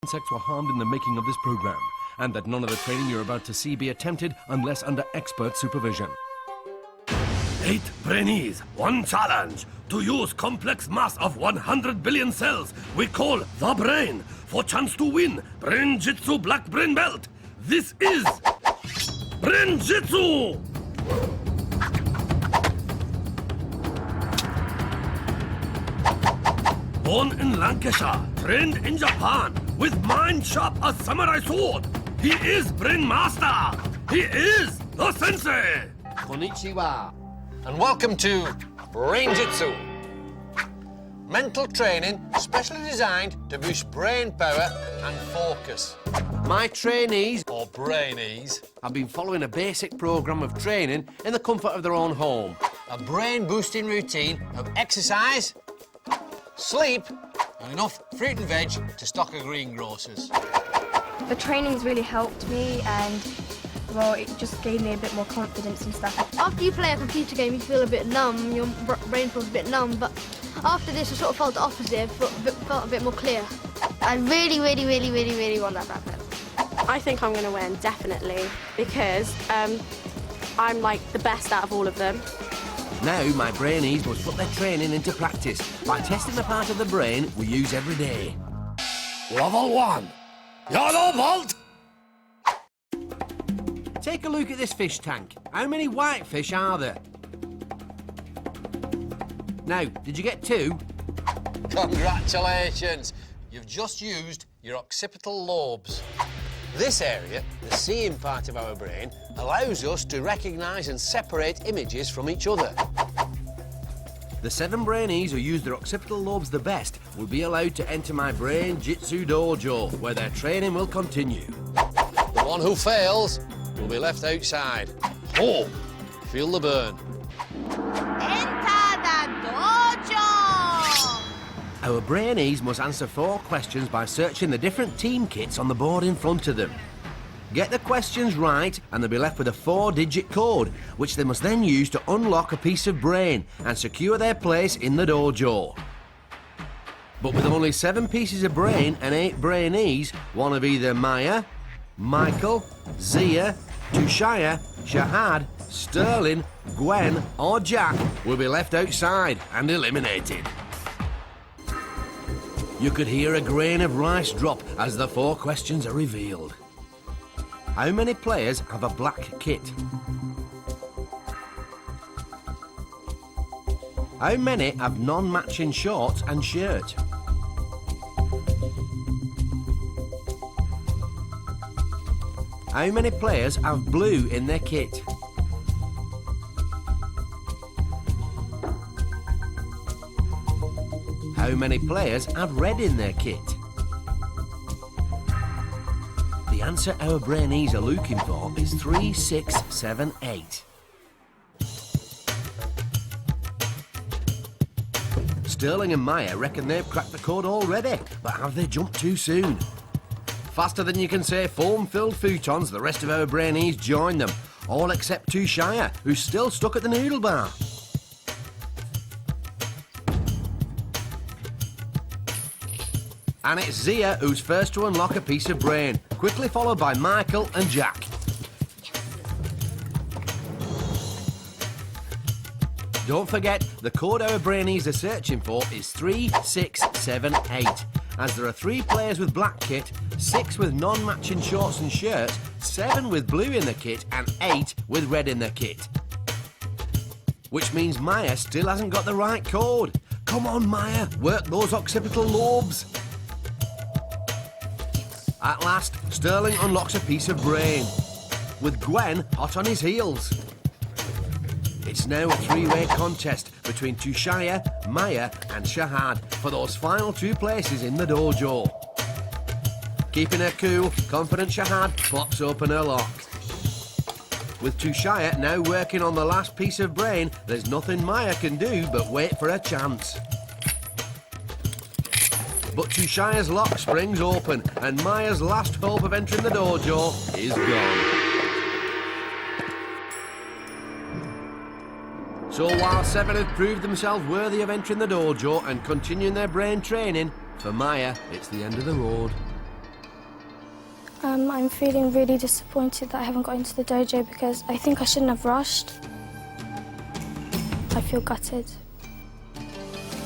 insects were harmed in the making of this program, and that none of the training you're about to see be attempted unless under expert supervision. 8 brainees, 1 challenge. To use complex mass of 100 billion cells we call the brain for chance to win Brain-Jitsu Black Brain Belt. This is Brain-Jitsu! Born in Lancashire, trained in Japan, with mind sharp as samurai sword. He is Brain Master. He is the Sensei. Konnichiwa. And welcome to Brain-Jitsu. Mental training specially designed to boost brain power and focus. My trainees, or brainees, have been following a basic programme of training in the comfort of their own home. A brain-boosting routine of exercise, sleep, and enough fruit and veg to stock a greengrocer's. The training's really helped me, and well, it just gave me a bit more confidence and stuff. After you play a computer game, you feel a bit numb, your brain feels a bit numb, but after this, I sort of felt the opposite, felt a bit more clear. I really want that black belt. I think I'm going to win, definitely, because I'm like the best out of all of them. Now my brainees must put their training into practice by testing the part of the brain we use every day. Level 1, Yellow Vault. Take a look at this fish tank. How many whitefish are there? Now, did you get 2? Congratulations! You've just used your occipital lobes. This area, the seeing part of our brain, allows us to recognise and separate images from each other. The 7 brainees who use their occipital lobes the best will be allowed to enter my Brain-Jitsu dojo, where their training will continue. The one who fails will be left outside. Oh, feel the burn. Enter the dojo! Our brainees must answer 4 questions by searching the different team kits on the board in front of them. Get the questions right and they'll be left with a 4-digit code, which they must then use to unlock a piece of brain and secure their place in the dojo. But with only 7 pieces of brain and 8 brainees, one of either Maya, Michael, Zia, Tushaya, Shahad, Sterling, Gwen or Jack will be left outside and eliminated. You could hear a grain of rice drop as the 4 questions are revealed. How many players have a black kit? How many have non-matching shorts and shirt? How many players have blue in their kit? How many players have red in their kit? The answer our brainees are looking for is 3, 6, 7, 8. Sterling and Maya reckon they've cracked the code already, but have they jumped too soon? Faster than you can say foam-filled futons, the rest of our brainees join them, all except Tushaya, who's still stuck at the noodle bar. And it's Zia who's first to unlock a piece of brain, quickly followed by Michael and Jack. Don't forget, the code our brainees are searching for is 3, 6, 7, 8. As there are 3 players with black kit, 6 with non-matching shorts and shirts, 7 with blue in the kit, and 8 with red in the kit. Which means Maya still hasn't got the right code. Come on, Maya, work those occipital lobes. At last, Sterling unlocks a piece of brain, with Gwen hot on his heels. It's now a 3-way contest between Tushaya, Maya and Shahad for those final 2 places in the dojo. Keeping her cool, confident Shahad pops open her lock. With Tushaya now working on the last piece of brain, there's nothing Maya can do but wait for her chance. But Tushaya's lock springs open and Maya's last hope of entering the dojo is gone. So while 7 have proved themselves worthy of entering the dojo and continuing their brain training, for Maya, it's the end of the road. I'm feeling really disappointed that I haven't got into the dojo because I think I shouldn't have rushed. I feel gutted.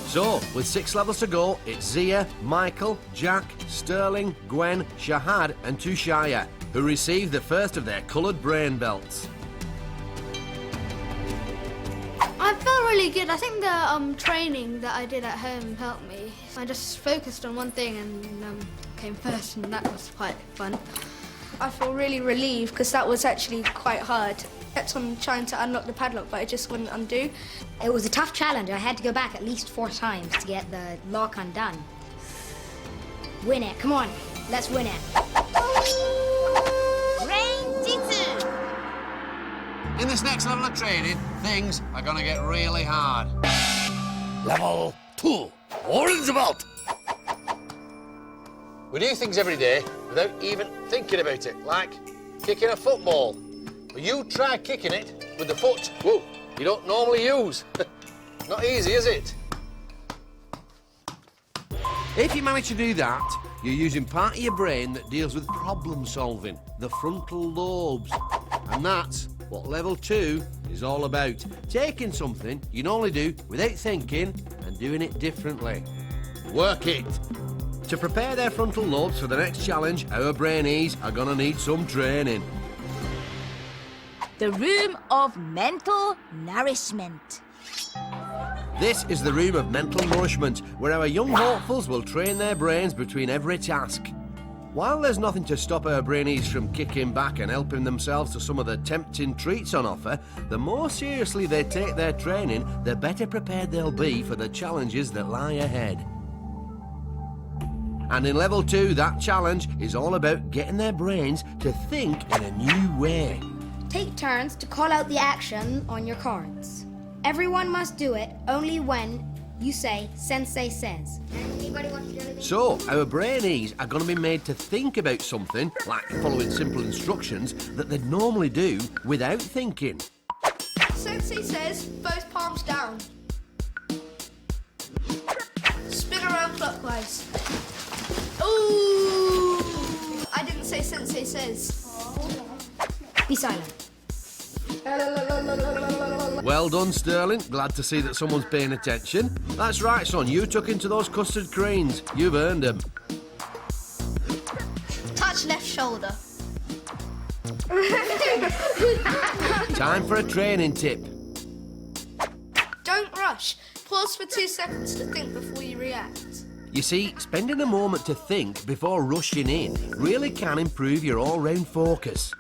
So, with 6 levels to go, it's Zia, Michael, Jack, Sterling, Gwen, Shahad and Tushaya, who received the first of their coloured brain belts. I felt really good. I think the training that I did at home helped me. I just focused on one thing and came first, and that was quite fun. I feel really relieved because that was actually quite hard. I kept on trying to unlock the padlock, but it just wouldn't undo. It was a tough challenge. I had to go back at least 4 times to get the lock undone. Win it. Come on. Let's win it. Brain-Jitsu! In this next level of training, things are going to get really hard. Level 2. Orange belt. We do things every day without even thinking about it, like kicking a football. But you try kicking it with the foot, whoa, you don't normally use. Not easy, is it? If you manage to do that, you're using part of your brain that deals with problem solving, the frontal lobes. And that's what level 2 is all about. Taking something you normally do without thinking and doing it differently. Work it. To prepare their frontal lobes for the next challenge, our brainees are gonna need some training. The room of mental nourishment. This is the room of mental nourishment, where our young hopefuls will train their brains between every task. While there's nothing to stop our brainees from kicking back and helping themselves to some of the tempting treats on offer, the more seriously they take their training, the better prepared they'll be for the challenges that lie ahead. And in level 2, that challenge is all about getting their brains to think in a new way. Take turns to call out the action on your cards. Everyone must do it only when you say "Sensei says." Anybody want to do anything? So, our brainees are going to be made to think about something, like following simple instructions, that they'd normally do without thinking. Sensei says both palms down. Spin around clockwise. Ooh! I didn't say Sensei says. Be silent. Well done, Sterling. Glad to see that someone's paying attention. That's right, son. You took into those custard creams. You've earned them. Touch left shoulder. Time for a training tip. Don't rush. Pause for 2 seconds to think before you react. You see, spending a moment to think before rushing in really can improve your all-round focus.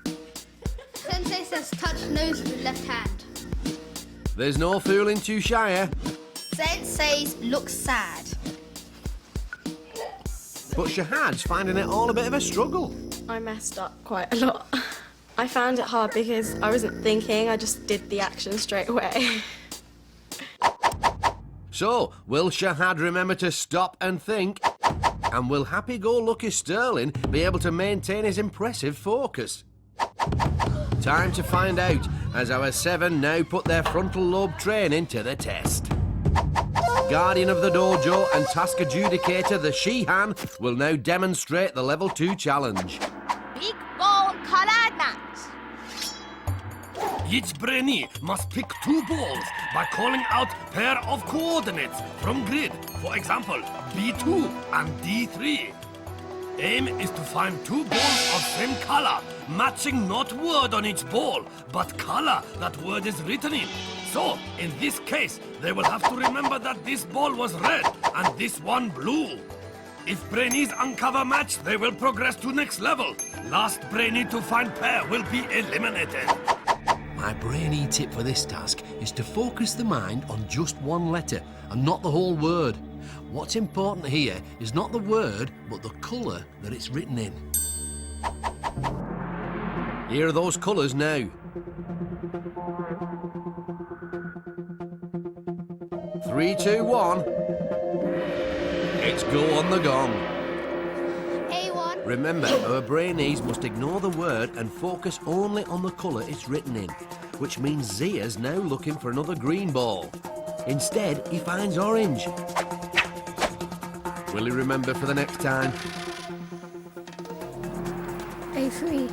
Sensei says touch nose with left hand. There's no fooling Tushaya. Sensei's look sad. But Shahad's finding it all a bit of a struggle. I messed up quite a lot. I found it hard because I wasn't thinking, I just did the action straight away. So, will Shahad remember to stop and think? And will happy-go-lucky Sterling be able to maintain his impressive focus? Time to find out, as our 7 now put their frontal lobe training to the test. Guardian of the dojo and task adjudicator, the Shihan, will now demonstrate the level 2 challenge. Big ball color match. Each brainee must pick 2 balls by calling out pair of coordinates from grid. For example, B2 and D3. Aim is to find 2 balls of same color, matching not word on each ball, but color that word is written in. So, in this case, they will have to remember that this ball was red and this one blue. If brainees uncover match, they will progress to next level. Last brainee to find pair will be eliminated. My brainy tip for this task is to focus the mind on just one letter and not the whole word. What's important here is not the word, but the colour that it's written in. Here are those colours now. 3, 2, 1. It's go on the gong. A1. Remember, our brainees must ignore the word and focus only on the colour it's written in, which means Zia's now looking for another green ball. Instead, he finds orange. Will he remember for the next time? C3.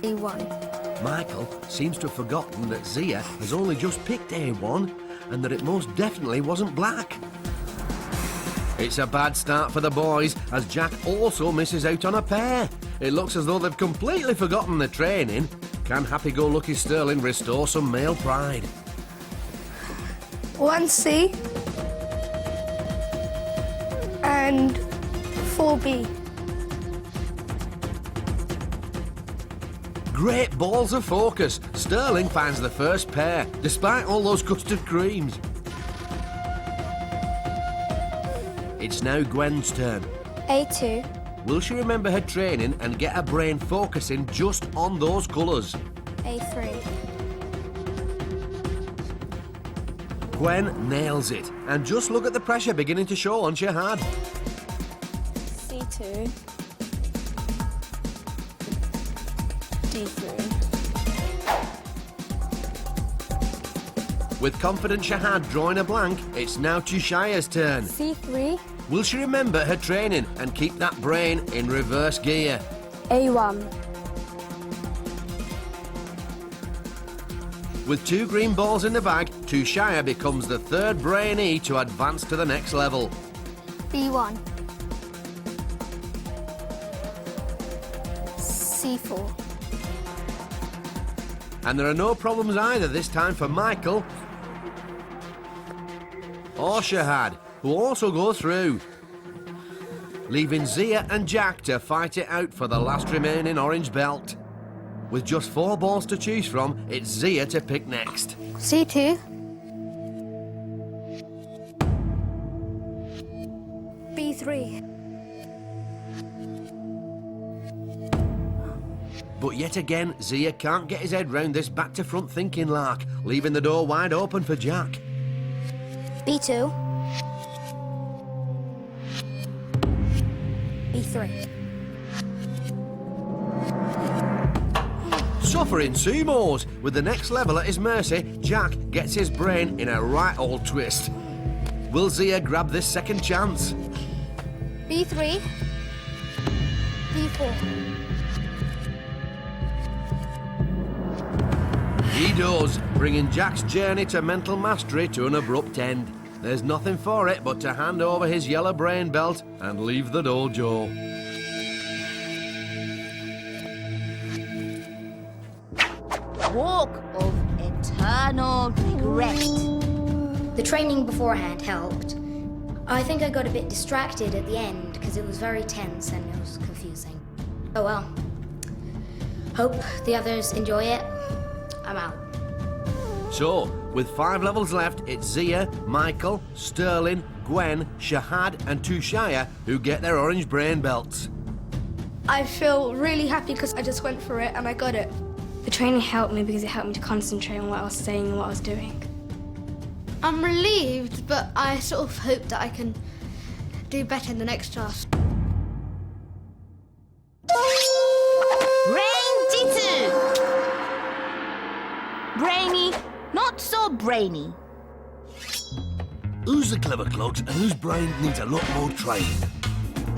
A1. Michael seems to have forgotten that Zia has only just picked A1 and that it most definitely wasn't black. It's a bad start for the boys as Jack also misses out on a pair. It looks as though they've completely forgotten the training. Can happy-go-lucky Sterling restore some male pride? 1C and 4B. Great balls of focus. Sterling finds the first pair, despite all those custard creams. It's now Gwen's turn. A2. Will she remember her training and get her brain focusing just on those colours? A3. Gwen nails it. And just look at the pressure beginning to show on Shahad. C2. D3. With confident Shahad drawing a blank, it's now Tushaya's turn. C3. Will she remember her training and keep that brain in reverse gear? A1. With 2 green balls in the bag, Tushaya becomes the third brainee to advance to the next level. B1. C4. And there are no problems either this time for Michael or Shahad, who also go through, leaving Zia and Jack to fight it out for the last remaining orange belt. With just 4 balls to choose from, it's Zia to pick next. C2. B3. But yet again, Zia can't get his head round this back-to-front thinking lark, leaving the door wide open for Jack. B2. B3. Suffering Sumos. With the next level at his mercy, Jack gets his brain in a right old twist. Will Zia grab this second chance? B3. B4. He does, bringing Jack's journey to mental mastery to an abrupt end. There's nothing for it but to hand over his yellow brain belt and leave the dojo. Walk of eternal regret. The training beforehand helped. I think I got a bit distracted at the end because it was very tense and it was confusing. Oh well. Hope the others enjoy it. I'm out. So, with 5 levels left, it's Zia, Michael, Sterling, Gwen, Shahad and Tushaya who get their orange brain belts. I feel really happy because I just went for it and I got it. The training helped me because it helped me to concentrate on what I was saying and what I was doing. I'm relieved, but I sort of hope that I can do better in the next task. Brain-Jitsu! Brainy, not so brainy. Who's the clever clogs and whose brain needs a lot more training?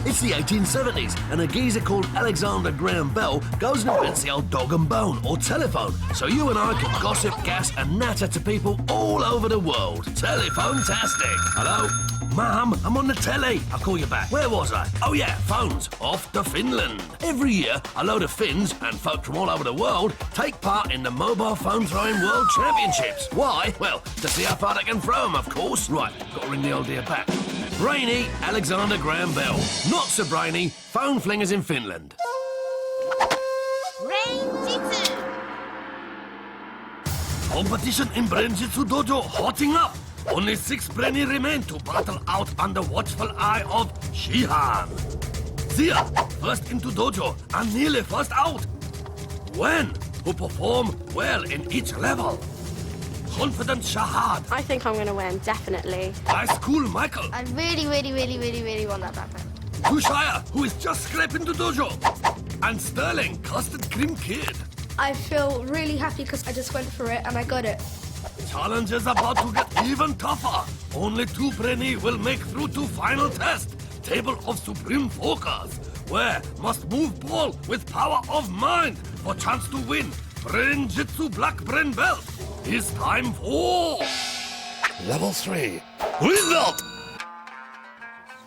It's the 1870s, and a geezer called Alexander Graham Bell goes and invents the old dog and bone, or telephone, so you and I can gossip, gas and natter to people all over the world. Telephone-tastic. Hello? Mum, I'm on the telly. I'll call you back. Where was I? Oh yeah, phones. Off to Finland. Every year, a load of Finns and folk from all over the world take part in the Mobile Phone Throwing World Championships. Why? Well, to see how far they can throw them, of course. Right, got to ring the old dear back. Brainy Alexander Graham Bell. Not so brainy, phone flingers in Finland. Brain-Jitsu! Competition in Brain-Jitsu Dojo hotting up. Only 6 brainy remain to battle out under watchful eye of Shihan. Zia, first into dojo and nearly first out. Gwen, who perform well in each level. Confident Shahad. I think I'm going to win, definitely. High school Michael. I really want that backpack. Tushaya, who is just scraping to dojo. And Sterling, custard cream kid. I feel really happy because I just went for it and I got it. Challenge is about to get even tougher. Only 2 brainy will make through to final test. table of supreme focus, where must move ball with power of mind for chance to win. Brain-Jitsu Black Brain Belt. It's time for Level 3. Result!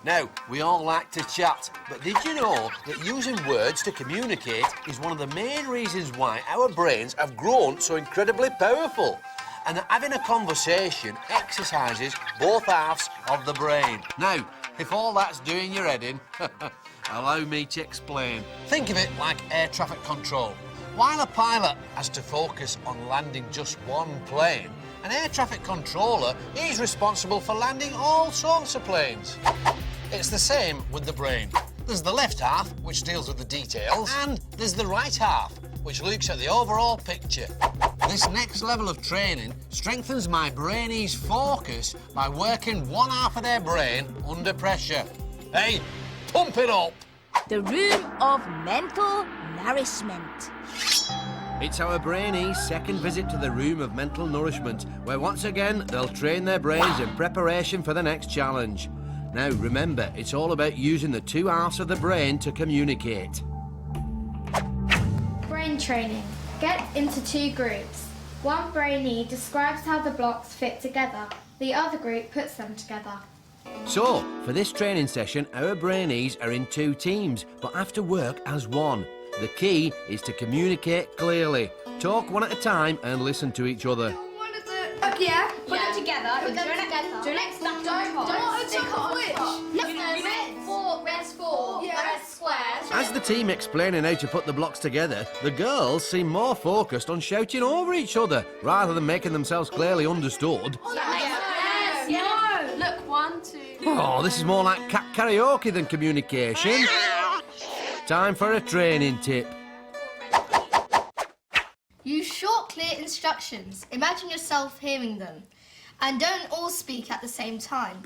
Now, we all like to chat, but did you know that using words to communicate is one of the main reasons why our brains have grown so incredibly powerful? And that having a conversation exercises both halves of the brain. Now, if all that's doing your head in, allow me to explain. Think of it like air traffic control. While a pilot has to focus on landing just one plane, an air traffic controller is responsible for landing all sorts of planes. It's the same with the brain. There's the left half, which deals with the details, and there's the right half, which looks at the overall picture. This next level of training strengthens my brainie's focus by working one half of their brain under pressure. Hey, pump it up! The room of mental nourishment. It's our brainie's second visit to the room of mental nourishment, where once again they'll train their brains in preparation for the next challenge. Now remember, it's all about using the two halves of the brain to communicate. Brain training. Get into two groups. One brainy describes how the blocks fit together. The other group puts them together. So, for this training session, our brainies are in two teams, but have to work as one. The key is to communicate clearly. Talk one at a time and listen to each other. Yeah. Put them together. Put them together. Do next Don't Red's four. Red squares. As the team explaining how to put the blocks together, the girls seem more focused on shouting over each other rather than making themselves clearly understood. Yes. Look, 1, 2. Oh, this is more like cat karaoke than communication. Time for a training tip. Use short, clear instructions. Imagine yourself hearing them. And don't all speak at the same time.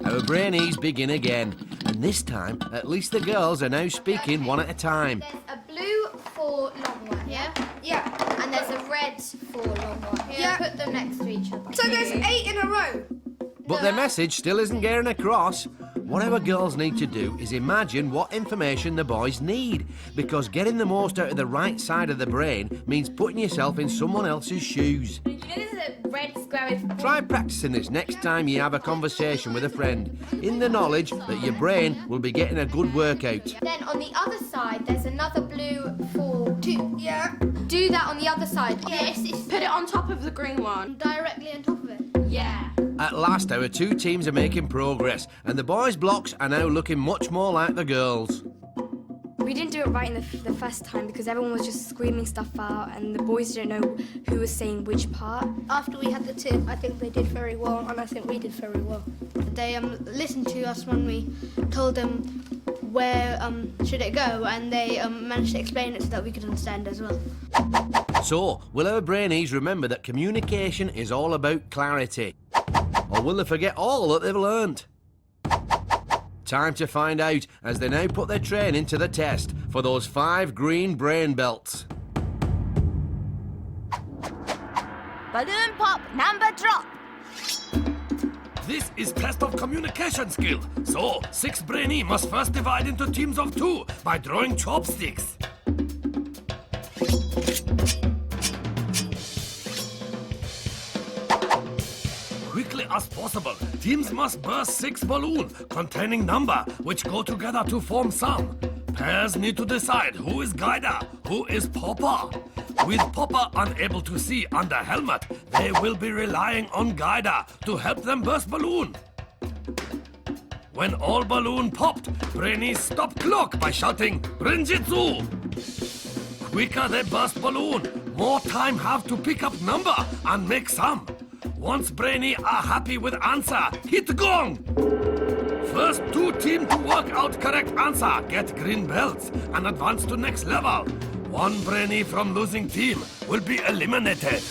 Our brainies begin again, and this time, at least the girls are now speaking one at a time. There's a blue 4 long one, yeah? Yeah. And there's a red 4 long one. Yeah. Put them next to each other. So there's 8 in a row. But their message still isn't getting across. What our girls need to do is imagine what information the boys need, because getting the most out of the right side of the brain means putting yourself in someone else's shoes. You know there's a red square with... Try practicing this next time you have a conversation with a friend, in the knowledge that your brain will be getting a good workout. Then on the other side, there's another blue 4, 2. Yeah. Do that on the other side. Yes, put it on top of the green one. Directly on top of it. Yeah. At last, our two teams are making progress, and the boys' blocks are now looking much more like the girls. We didn't do it right in the first time because everyone was just screaming stuff out and the boys didn't know who was saying which part. After we had the tip, I think they did very well, and I think we did very well. They listened to us when we told them where should it go, and they managed to explain it so that we could understand as well. So, will our brainies remember that communication is all about clarity? Or will they forget all that they've learnt? Time to find out as they now put their training to the test for those 5 green brain belts. Balloon pop number drop. This is test of communication skill. So, 6 brainy must first divide into teams of 2 by drawing chopsticks. Quickly as possible, teams must burst 6 balloons containing number which go together to form sum. Pairs need to decide who is guider, who is popper. With popper unable to see under helmet, they will be relying on guider to help them burst balloon. When all balloon popped, brainies stop clock by shouting Brain-Jitsu. Quicker they burst balloon, more time have to pick up number and make sum. Once brainy are happy with answer, hit gong. First 2 team to work out correct answer get green belts and advance to next level. 1 brainy from losing team will be eliminated.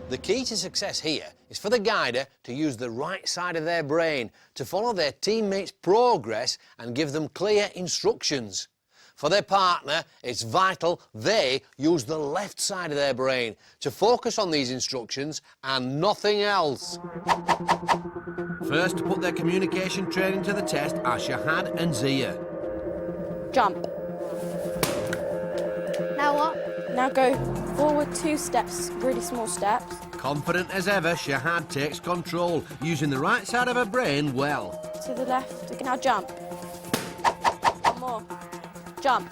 The key to success here is for the guider to use the right side of their brain to follow their teammates' progress and give them clear instructions. For their partner, it's vital they use the left side of their brain to focus on these instructions and nothing else. First to put their communication training to the test are Shahad and Zia. Jump. Now what? Now go forward 2 steps, really small steps. Confident as ever, Shahad takes control, using the right side of her brain well. To the left. You can now jump. One more. Jump.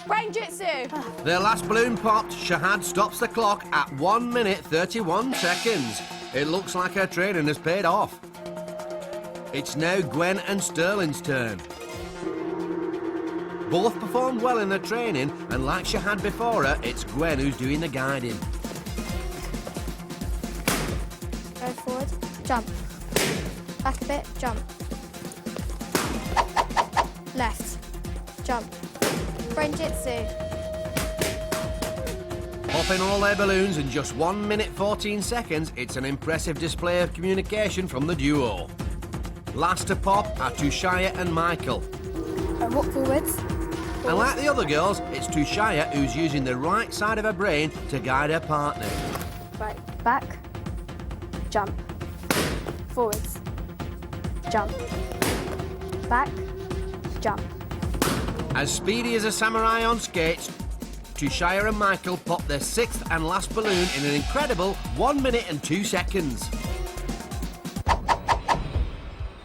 Brain-Jitsu! Their last balloon popped, Shahad stops the clock at 1 minute 31 seconds. It looks like her training has paid off. It's now Gwen and Sterling's turn. Both performed well in their training, and like Shahad before her, it's Gwen who's doing the guiding. Go forward, jump. Back a bit, jump. Left, jump. Brain-Jitsu. Popping all their balloons in just 1 minute 14 seconds, it's an impressive display of communication from the duo. Last to pop are Tushaya and Michael. Walk forwards. And like the other girls, it's Tushaya who's using the right side of her brain to guide her partner. Right, back, jump, forwards, jump, back, jump. As speedy as a samurai on skates, Tushaya and Michael pop their 6th and last balloon in an incredible 1 minute and 2 seconds.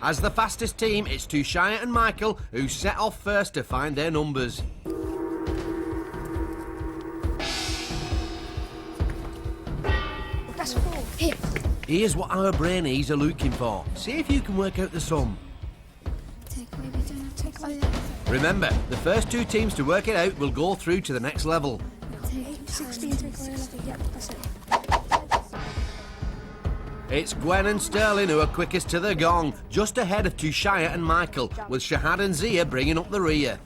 As the fastest team, it's Tushaya and Michael who set off first to find their numbers. That's 4. Here. Here's what our brainees are looking for. See if you can work out the sum. Remember, the first 2 teams to work it out will go through to the next level. 16 take away 11. Yep, that's it. It's Gwen and Sterling who are quickest to the gong, just ahead of Tushaya and Michael, with Shahad and Zia bringing up the rear.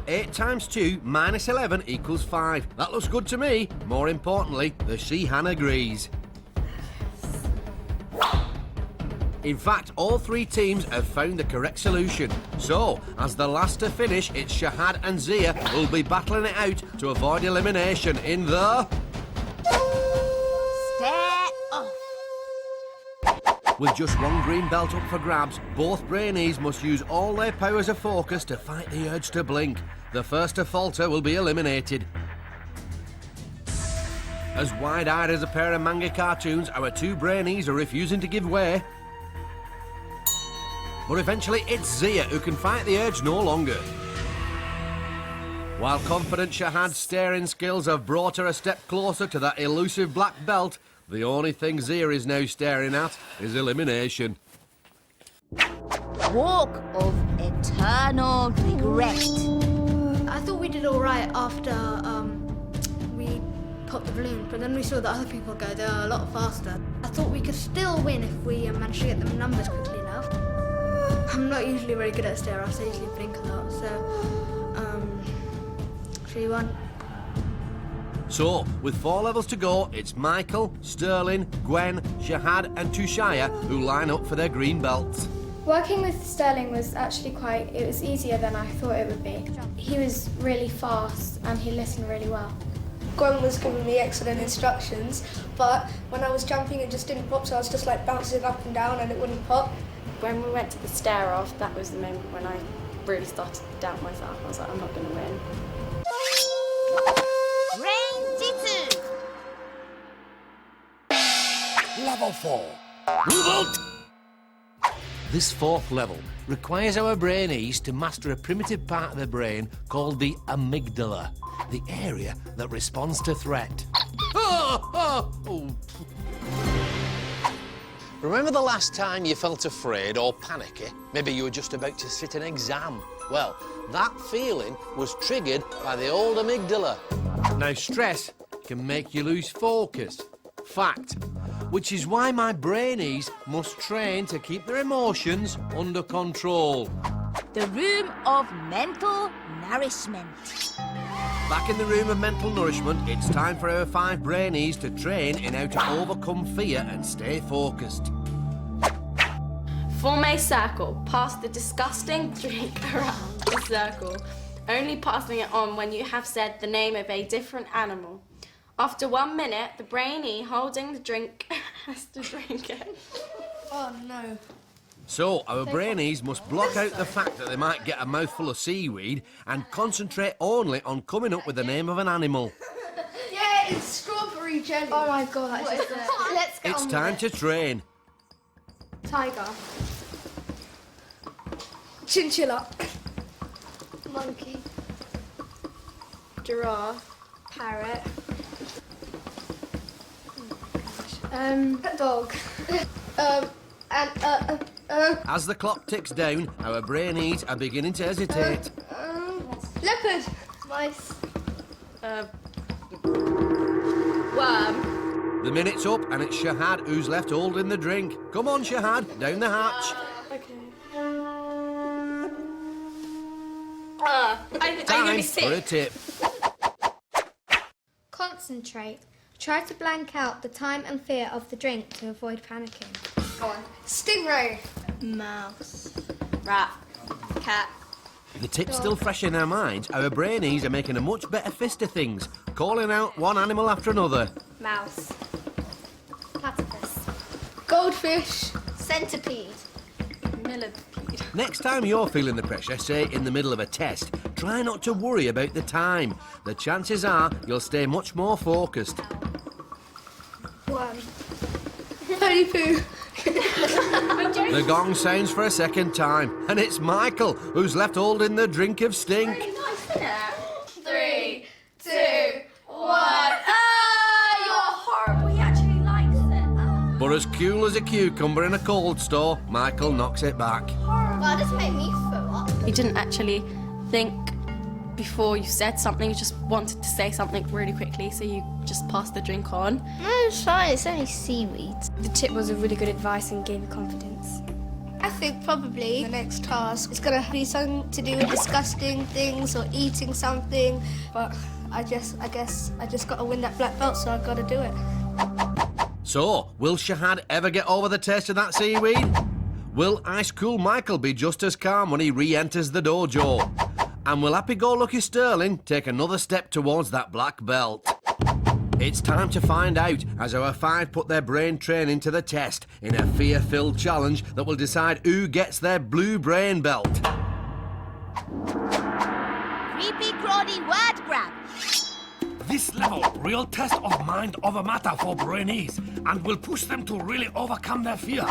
8 times 2 minus 11 equals 5. That looks good to me. More importantly, the Shihan agrees. In fact, all 3 teams have found the correct solution. So, as the last to finish, it's Shahad and Zia who'll be battling it out to avoid elimination in the... Stare off. With just 1 green belt up for grabs, both brainees must use all their powers of focus to fight the urge to blink. The first to falter will be eliminated. As wide-eyed as a pair of manga cartoons, our 2 brainees are refusing to give way. But eventually it's Zia who can fight the urge no longer. While confident Shahad's staring skills have brought her a step closer to that elusive black belt, the only thing Zia is now staring at is elimination. Walk of eternal regret. I thought we did all right after we popped the balloon, but then we saw that other people go, they were a lot faster. I thought we could still win if we managed to get the numbers quickly enough. I'm not usually very good at stare-offs, I usually blink a lot, so, 3-1. So, with 4 levels to go, it's Michael, Sterling, Gwen, Shahad and Tushaya who line up for their green belts. Working with Sterling was actually it was easier than I thought it would be. He was really fast and he listened really well. Gwen was giving me excellent instructions, but when I was jumping it just didn't pop, so I was just like bouncing up and down and it wouldn't pop. When we went to the stare-off, that was the moment when I really started to doubt myself. I was like, I'm not going to win. Brain-Jitsu. Level 4. Move out! This 4th level requires our brainees to master a primitive part of the brain called the amygdala, the area that responds to threat. Remember the last time you felt afraid or panicky? Maybe you were just about to sit an exam. Well, that feeling was triggered by the old amygdala. Now, stress can make you lose focus. Fact. Which is why my brainees must train to keep their emotions under control. The room of mental nourishment. Back in the room of mental nourishment, it's time for our 5 brainees to train in how to overcome fear and stay focused. Form a circle. Pass the disgusting drink around the circle, only passing it on when you have said the name of a different animal. After 1 minute, the brainy holding the drink has to drink it. Oh no. So, our brainies must block out the fact that they might get a mouthful of seaweed and concentrate only on coming up with the name of an animal. Yeah, it's strawberry jelly. Oh my god, that's just Let's get It's on time with to train. it. Tiger. Chinchilla. Monkey. Giraffe. Parrot. Dog. As the clock ticks down, our brainies are beginning to hesitate. Leopard. Mice. Worm. The minute's up and it's Shahad who's left holding the drink. Come on, Shahad, down the hatch. Are you Time gonna be for a sick? tip. Concentrate. Try to blank out the time and fear of the drink to avoid panicking. Go on. Stingray. Mouse. Rat. Cat. The tip's still fresh in our minds. Our brainies are making a much better fist of things, calling out one animal after another. Mouse. Platypus. Goldfish. Centipede. Millipede. Next time you're feeling the pressure, say in the middle of a test, try not to worry about the time. The chances are you'll stay much more focused. Worm. Tony Poo. The gong sounds for a second time, and it's Michael who's left holding the drink of stink. Nice, isn't it? 3, 2, 1. You're horrible. He actually likes it. But as cool as a cucumber in a cold store, Michael knocks it back. Well, this made me throw up. You didn't actually think before you said something, you just wanted to say something really quickly, so you just passed the drink on. No, it's fine. It's only seaweed. The tip was a really good advice and gave me confidence. I think probably the next task is going to be something to do with disgusting things or eating something. But I guess I just got to win that black belt, so I've got to do it. So, will Shahad ever get over the taste of that seaweed? Will Ice Cool Michael be just as calm when he re-enters the dojo? And will happy-go-lucky Sterling take another step towards that black belt? It's time to find out as our five put their brain training to the test in a fear-filled challenge that will decide who gets their blue brain belt. Creepy crawly word grab. This level, real test of mind over matter for Brainies, and will push them to really overcome their fear.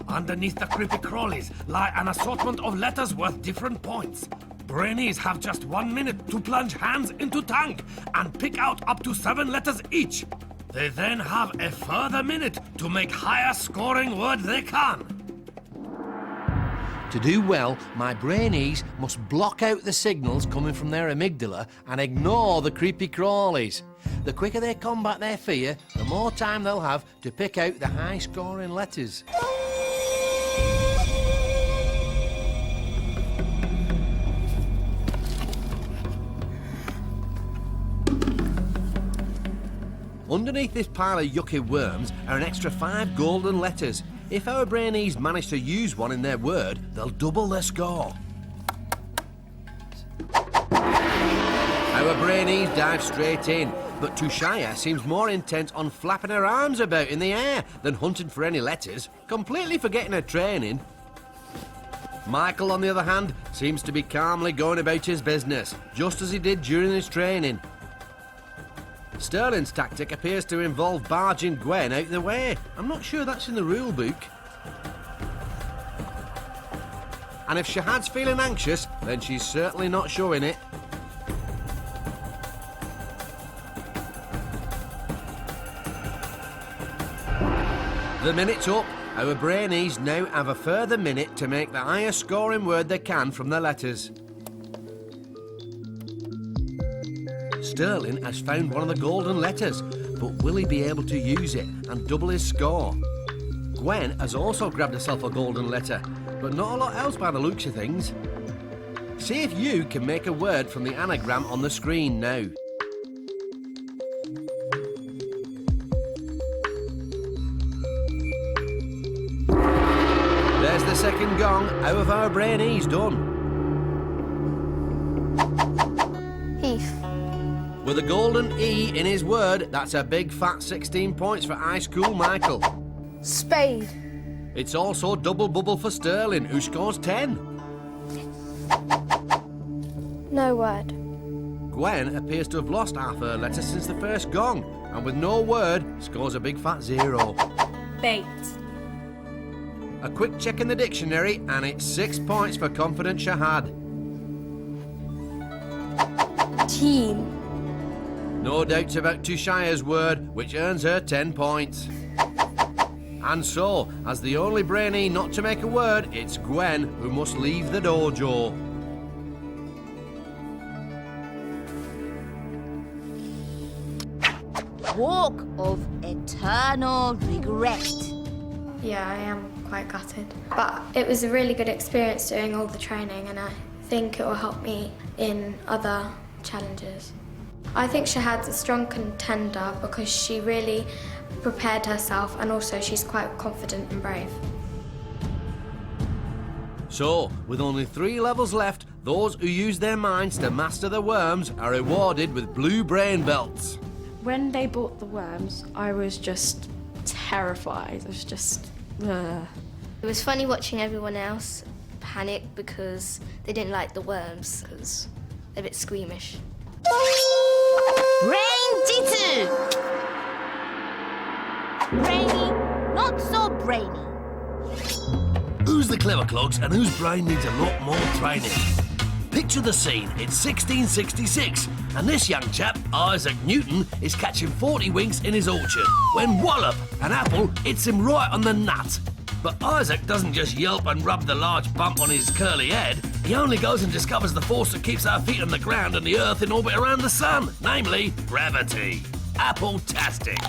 Underneath the creepy crawlies lie an assortment of letters worth different points. Brainies have just 1 minute to plunge hands into tank and pick out up to 7 letters each. They then have a further minute to make higher scoring word they can. To do well, my brainies must block out the signals coming from their amygdala and ignore the creepy crawlies. The quicker they combat their fear, the more time they'll have to pick out the high-scoring letters. Underneath this pile of yucky worms are an extra 5 golden letters. If our brainies manage to use one in their word, they'll double their score. Our brainies dive straight in, but Tushaya seems more intent on flapping her arms about in the air than hunting for any letters, completely forgetting her training. Michael, on the other hand, seems to be calmly going about his business, just as he did during his training. Sterling's tactic appears to involve barging Gwen out the way. I'm not sure that's in the rule book. And if Shahad's feeling anxious, then she's certainly not showing it. The minute's up. Our brainies now have a further minute to make the highest scoring word they can from the letters. Sterling has found one of the golden letters, but will he be able to use it and double his score? Gwen has also grabbed herself a golden letter, but not a lot else by the looks of things. See if you can make a word from the anagram on the screen now. There's the second gong. How have our brainees done? Heath. With a golden E in his word, that's a big fat 16 points for High School Michael. Spade. It's also double bubble for Sterling, who scores 10. No word. Gwen appears to have lost half her letter since the first gong, and with no word, scores a big fat 0. Bait. A quick check in the dictionary, and it's 6 points for Confident Shahad. Team. No doubts about Tushaya's word, which earns her 10 points. And so, as the only brainee not to make a word, it's Gwen who must leave the dojo. Walk of eternal regret. Yeah, I am quite gutted. But it was a really good experience doing all the training, and I think it will help me in other challenges. I think Shahad's a strong contender because she really prepared herself, and also she's quite confident and brave. So, with only 3 levels left, those who use their minds to master the worms are rewarded with blue brain belts. When they bought the worms, I was just terrified. I was just... ugh. It was funny watching everyone else panic because they didn't like the worms, because they're a bit squeamish. Brain-Jitsu! Brainy, not so brainy. Who's the clever clogs and whose brain needs a lot more training? Picture the scene, it's 1666, and this young chap, Isaac Newton, is catching 40 winks in his orchard, when wallop, an apple hits him right on the nut. But Isaac doesn't just yelp and rub the large bump on his curly head, he only goes and discovers the force that keeps our feet on the ground and the earth in orbit around the sun, namely gravity. Apple-tastic.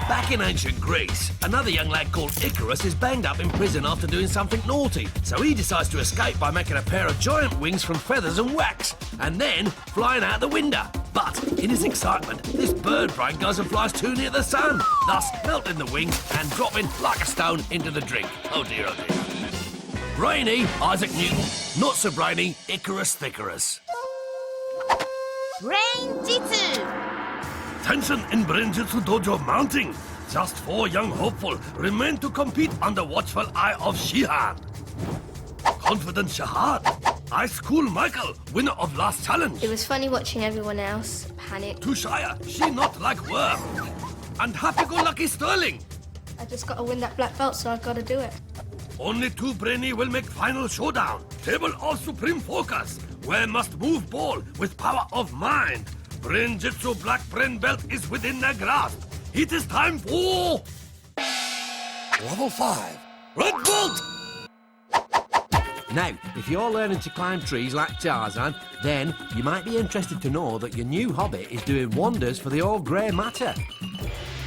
Back in ancient Greece, another young lad called Icarus is banged up in prison after doing something naughty, so he decides to escape by making a pair of giant wings from feathers and wax, and then flying out the window. But, in his excitement, this bird brain goes and flies too near the sun, thus melting the wing and dropping like a stone into the drink. Oh dear, oh dear. Brainy, Isaac Newton. Not so brainy, Icarus Thickerus. Brain-Jitsu! Tension in Brain-Jitsu dojo mounting. Just 4 young hopeful remain to compete under watchful eye of Shihan. Confident Shahad. High School Michael, winner of last challenge. It was funny watching everyone else panic. Tushaya, she not like worm. And happy-go-lucky Sterling. I just got to win that black belt, so I've got to do it. Only 2 brainy will make final showdown. Table of supreme focus. Where must move ball with power of mind. Brain-Jitsu black brain belt is within their grasp. It is time for... Level 5. Red Bolt! Now, if you're learning to climb trees like Tarzan, then you might be interested to know that your new hobby is doing wonders for the old grey matter.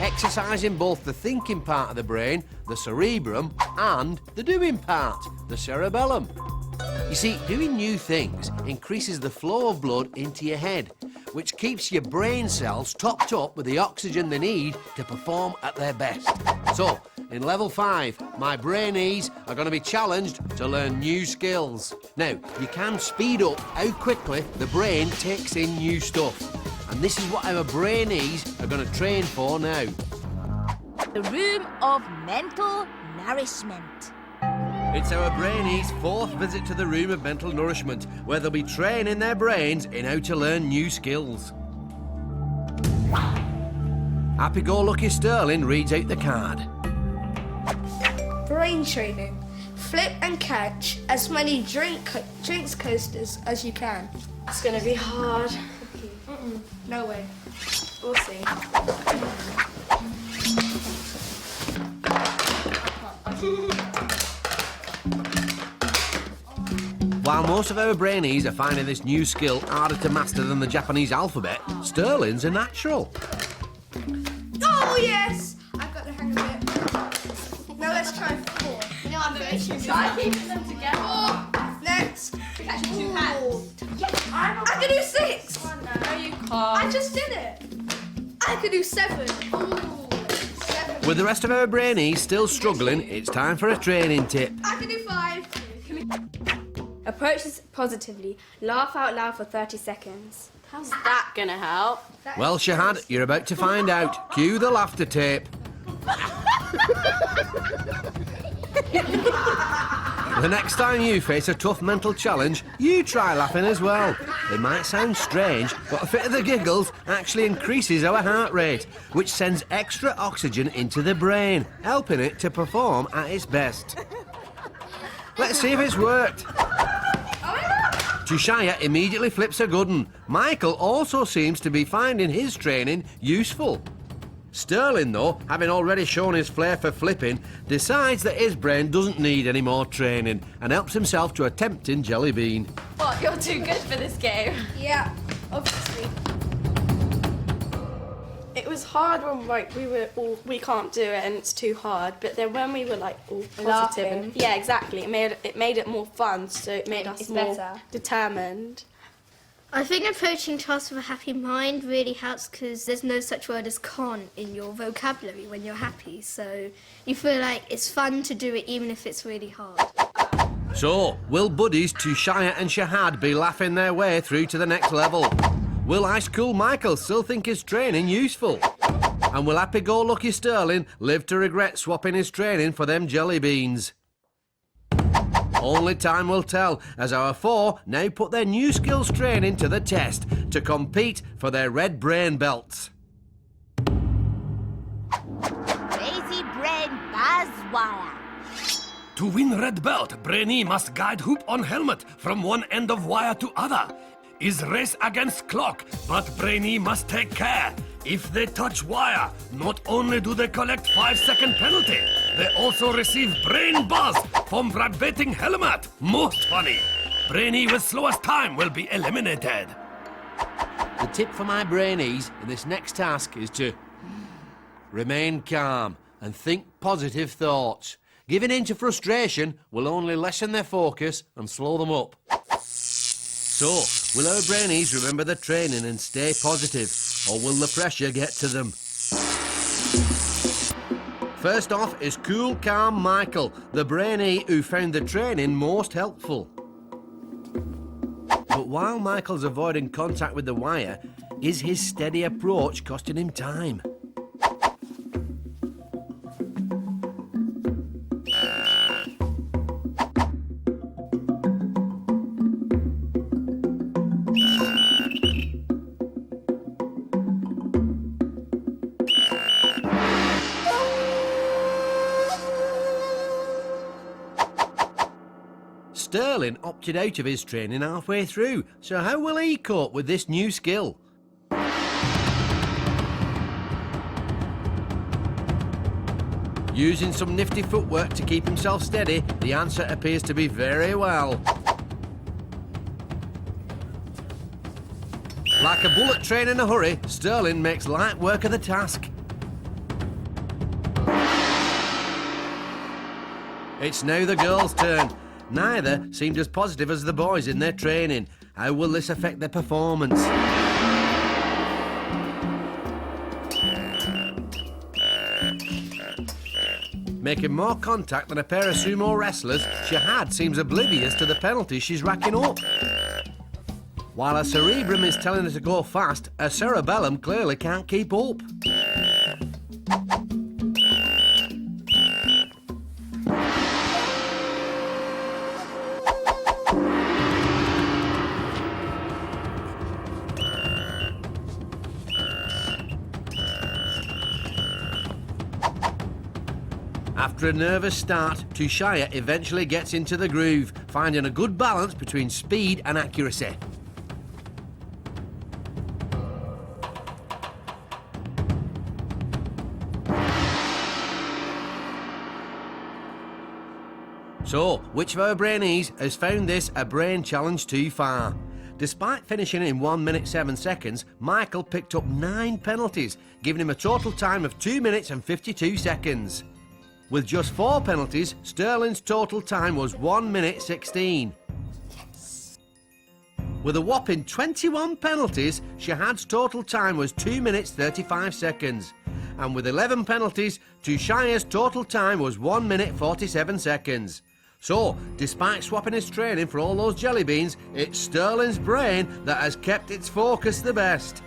Exercising both the thinking part of the brain, the cerebrum, and the doing part, the cerebellum. You see, doing new things increases the flow of blood into your head, which keeps your brain cells topped up with the oxygen they need to perform at their best. So, in level 5, my brainees are going to be challenged to learn new skills. Now, you can speed up how quickly the brain takes in new stuff. And this is what our brainees are going to train for now. The room of mental nourishment. It's our brainees' 4th visit to the room of mental nourishment, where they'll be training their brains in how to learn new skills. Happy-go-lucky Sterling reads out the card. Brain training. Flip and catch as many drinks coasters as you can. It's gonna be hard. No way. We'll see. While most of our brainees are finding this new skill harder to master than the Japanese alphabet, Sterling's a natural. Oh yes! I've got the hang of it. Now let's try 4. No, I'm very sure. Try keeping them together. 4. Next. Catch with 2 hands. I can do 6. Oh, no, you can't. I just did it. I could do 7. Ooh, 7. With the rest of our brainies still struggling, it's time for a training tip. I can do 5. Approach this positively. Laugh out loud for 30 seconds. How's that gonna help? Well, Shahad, you're about to find out. Cue the laughter tape. The next time you face a tough mental challenge, you try laughing as well. It might sound strange, but a fit of the giggles actually increases our heart rate, which sends extra oxygen into the brain, helping it to perform at its best. Let's see if it's worked. Tushaya immediately flips a good one. Michael also seems to be finding his training useful. Sterling, though, having already shown his flair for flipping, decides that his brain doesn't need any more training and helps himself to a tempting jelly bean. What, you're too good for this game? Yeah, obviously. It was hard when we can't do it and it's too hard, but then when we were like all positive Laughing. yeah, exactly, it made it more fun, so it made us It's more better. determined. I think approaching tasks with a happy mind really helps because there's no such word as can't in your vocabulary when you're happy. So you feel like it's fun to do it even if it's really hard. So, will buddies Tushaya and Shahad be laughing their way through to the next level? Will Ice Cool Michael still think his training useful? And will happy-go-lucky Sterling live to regret swapping his training for them jelly beans? Only time will tell, as our 4 now put their new skills training to the test to compete for their red brain belts. Crazy Brain Buzzwire. To win red belt, Brainy must guide hoop on helmet from one end of wire to other. Is race against clock, but Brainy must take care. If they touch wire, not only do they collect 5-second penalty, they also receive brain buzz from vibrating helmet. Most funny. Brainy with slowest time will be eliminated. The tip for my brainies in this next task is to remain calm and think positive thoughts. Giving in to frustration will only lessen their focus and slow them up. So, will our brainies remember the training and stay positive, or will the pressure get to them? First off is Cool Calm Michael, the brainy who found the training most helpful. But while Michael's avoiding contact with the wire, is his steady approach costing him time? Sterling opted out of his training halfway through, so how will he cope with this new skill? Using some nifty footwork to keep himself steady, the answer appears to be very well. Like a bullet train in a hurry, Sterling makes light work of the task. It's now the girls' turn. Neither seemed as positive as the boys in their training. How will this affect their performance? Making more contact than a pair of sumo wrestlers, Shahad seems oblivious to the penalties she's racking up. While her cerebrum is telling her to go fast, her cerebellum clearly can't keep up. After a nervous start, Tushaya eventually gets into the groove, finding a good balance between speed and accuracy. So, which of our brainies has found this a brain challenge too far? Despite finishing in 1 minute 7 seconds, Michael picked up 9 penalties, giving him a total time of 2 minutes and 52 seconds. With just 4 penalties, Sterling's total time was 1 minute 16. Yes. With a whopping 21 penalties, Shahad's total time was 2 minutes 35 seconds. and with 11 penalties, Tushaya's total time was 1 minute 47 seconds. So, despite swapping his training for all those jelly beans, it's Sterling's brain that has kept its focus the best.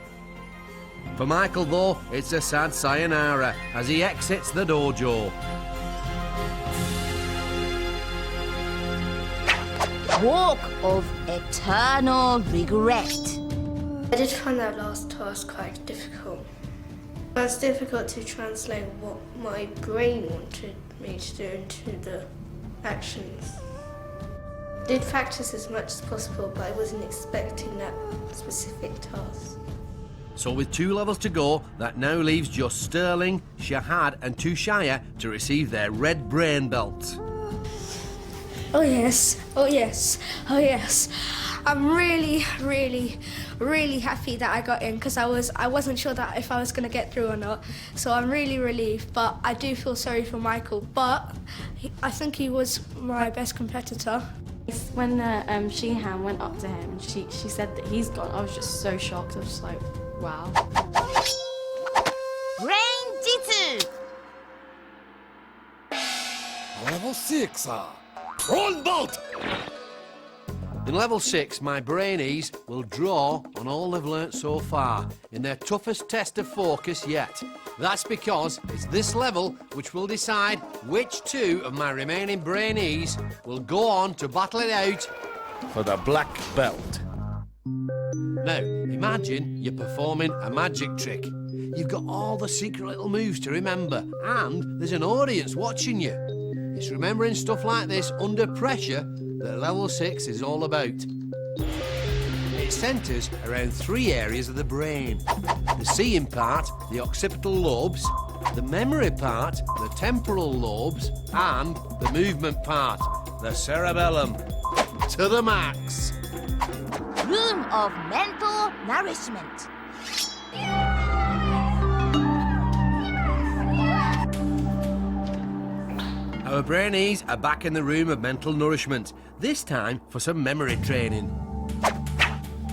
For Michael, though, it's a sad sayonara as he exits the dojo. Walk of eternal regret. I did find that last task quite difficult. It was difficult to translate what my brain wanted me to do into the actions. I did practice as much as possible, but I wasn't expecting that specific task. So with 2 levels to go, that now leaves just Sterling, Shahad and Tushaya to receive their red brain belts. Oh yes, oh yes, oh yes. I'm really happy that I got in because I wasn't sure that if I was going to get through or not. So I'm really relieved, but I do feel sorry for Michael. But I think he was my best competitor. When Sheehan went up to him and she said that he's gone, I was just so shocked. I was just like, wow. Brain-Jitsu. Level 6, Prawn Bolt! In level 6, my brainees will draw on all they've learnt so far in their toughest test of focus yet. That's because it's this level which will decide which 2 of my remaining brainees will go on to battle it out For the black belt. Now, imagine you're performing a magic trick. You've got all the secret little moves to remember, and there's an audience watching you. It's remembering stuff like this under pressure that level 6 is all about. It centres around 3 areas of the brain. The seeing part, the occipital lobes, the memory part, the temporal lobes, and the movement part, the cerebellum. To the max. Room of mental nourishment. Our brainees are back in the room of mental nourishment, this time for some memory training.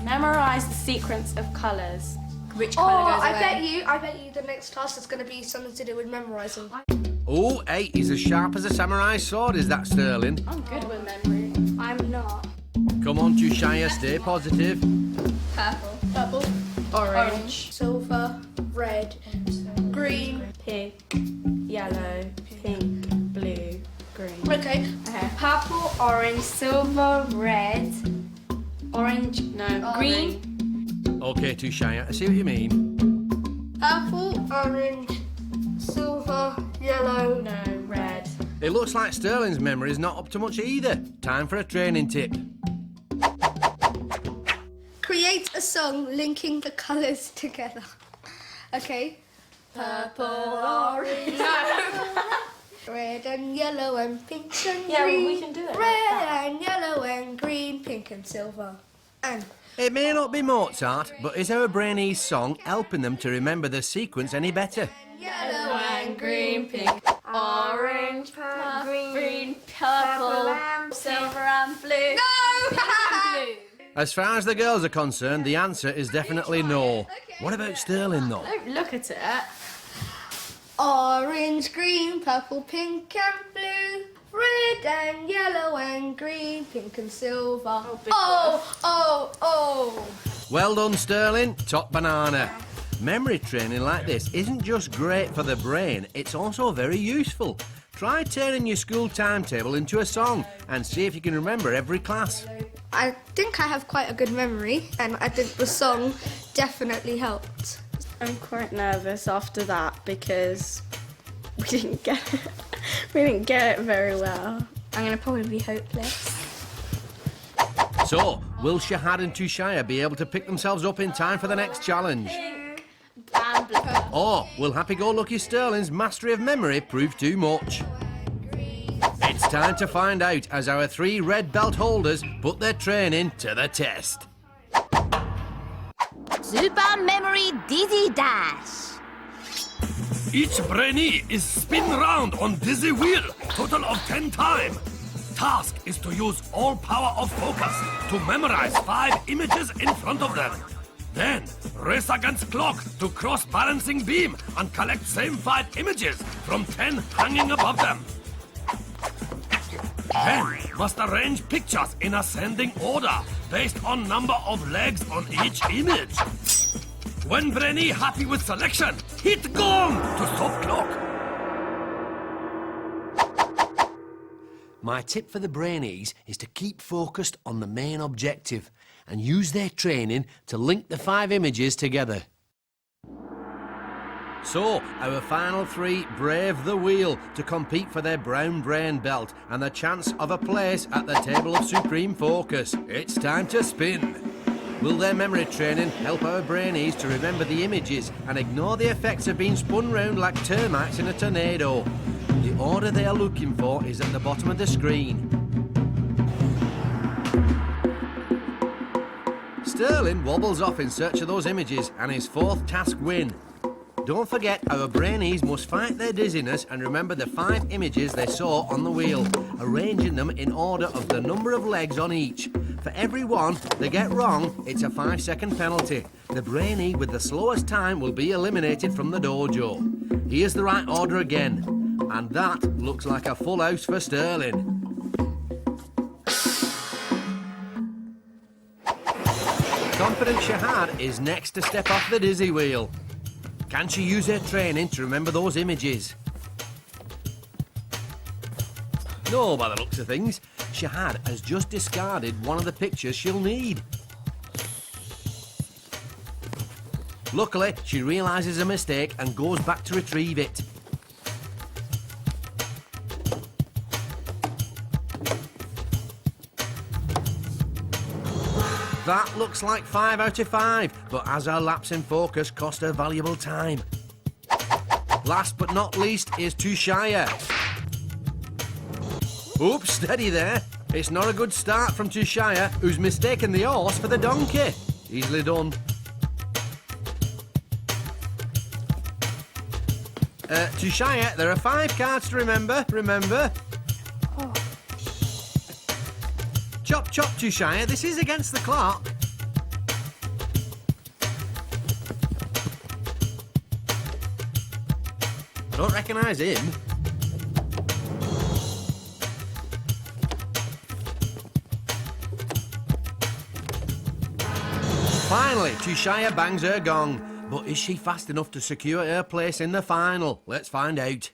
Memorise the sequence of colours. Which colour goes I away? bet you the next task is going to be something to do with memorising. Oh, hey, he's as sharp as a samurai sword, is that Sterling? I'm good with memory. I'm not. Come on, Tushaya, stay positive. Purple, orange, silver, red, green. Pink, yellow, pink, blue, green. Okay. Purple, orange, silver, red, Orange, no, green. Okay, Tushaya, I see what you mean. Purple, orange, silver, yellow. No, red. It looks like Sterling's memory is not up to much either. Time for a training tip. Create a song linking the colours together. Okay. Purple, orange, red and yellow and pink and Yeah, green. we can do it like Red and yellow and green, pink and silver. And It may not be Mozart, but is our brainees' song helping them to remember the sequence any better? yellow and green, pink, orange, green, purple, silver and blue. No! As far as the girls are concerned, the answer is definitely no. What about Sterling, though? Don't look at it. Orange, green, purple, pink and blue. Red and yellow and green, pink and silver. Oh. Well done, Sterling. Top banana. Memory training like this isn't just great for the brain, it's also very useful. Try turning your school timetable into a song and see if you can remember every class. I think I have quite a good memory, and I think the song definitely helped. I'm quite nervous after that because we didn't get it. We didn't get it very well. I'm going to probably be hopeless. So, will Shahad and Tushaya be able to pick themselves up in time for the next challenge? And blue. Or will happy-go-lucky Sterling's mastery of memory prove too much? It's time to find out as our 3 red belt holders put their training to the test. Super Memory Dizzy Dash. Each brainy is spin round on dizzy wheel, total of 10 times. Task is to use all power of focus to memorize 5 images in front of them. Then, race against clock to cross balancing beam and collect same 5 images from 10 hanging above them. Then, must arrange pictures in ascending order based on number of legs on each image. When Brainy happy with selection, hit gong to stop clock. My tip for the Brainies is to keep focused on the main objective and use their training to link the 5 images together. So, our final 3 brave the wheel to compete for their brown brain belt and the chance of a place at the table of supreme focus. It's time to spin. Will their memory training help our Brainies to remember the images and ignore the effects of being spun round like termites in a tornado? The order they are looking for is at the bottom of the screen. Sterling wobbles off in search of those images and his 4th task win. Don't forget, our Brainies must fight their dizziness and remember the 5 images they saw on the wheel, arranging them in order of the number of legs on each. For every one they get wrong, it's a 5-second penalty. The Brainie with the slowest time will be eliminated from the dojo. Here's the right order again, and that looks like a full house for Sterling. Confident Shahad is next to step off the dizzy wheel. Can she use her training to remember those images? No, by the looks of things, Shahad has just discarded one of the pictures she'll need. Luckily, she realises a mistake and goes back to retrieve it. That looks like 5 out of 5, but as her lapse in focus cost her valuable time. Last but not least is Tushaya. Oops, steady there. It's not a good start from Tushaya, who's mistaken the horse for the donkey. Easily done. Tushaya, there are 5 cards to remember, Oh. Chop, chop, Tushaya, this is against the clock. I don't recognise him. Finally, Tushaya bangs her gong. But is she fast enough to secure her place in the final? Let's find out.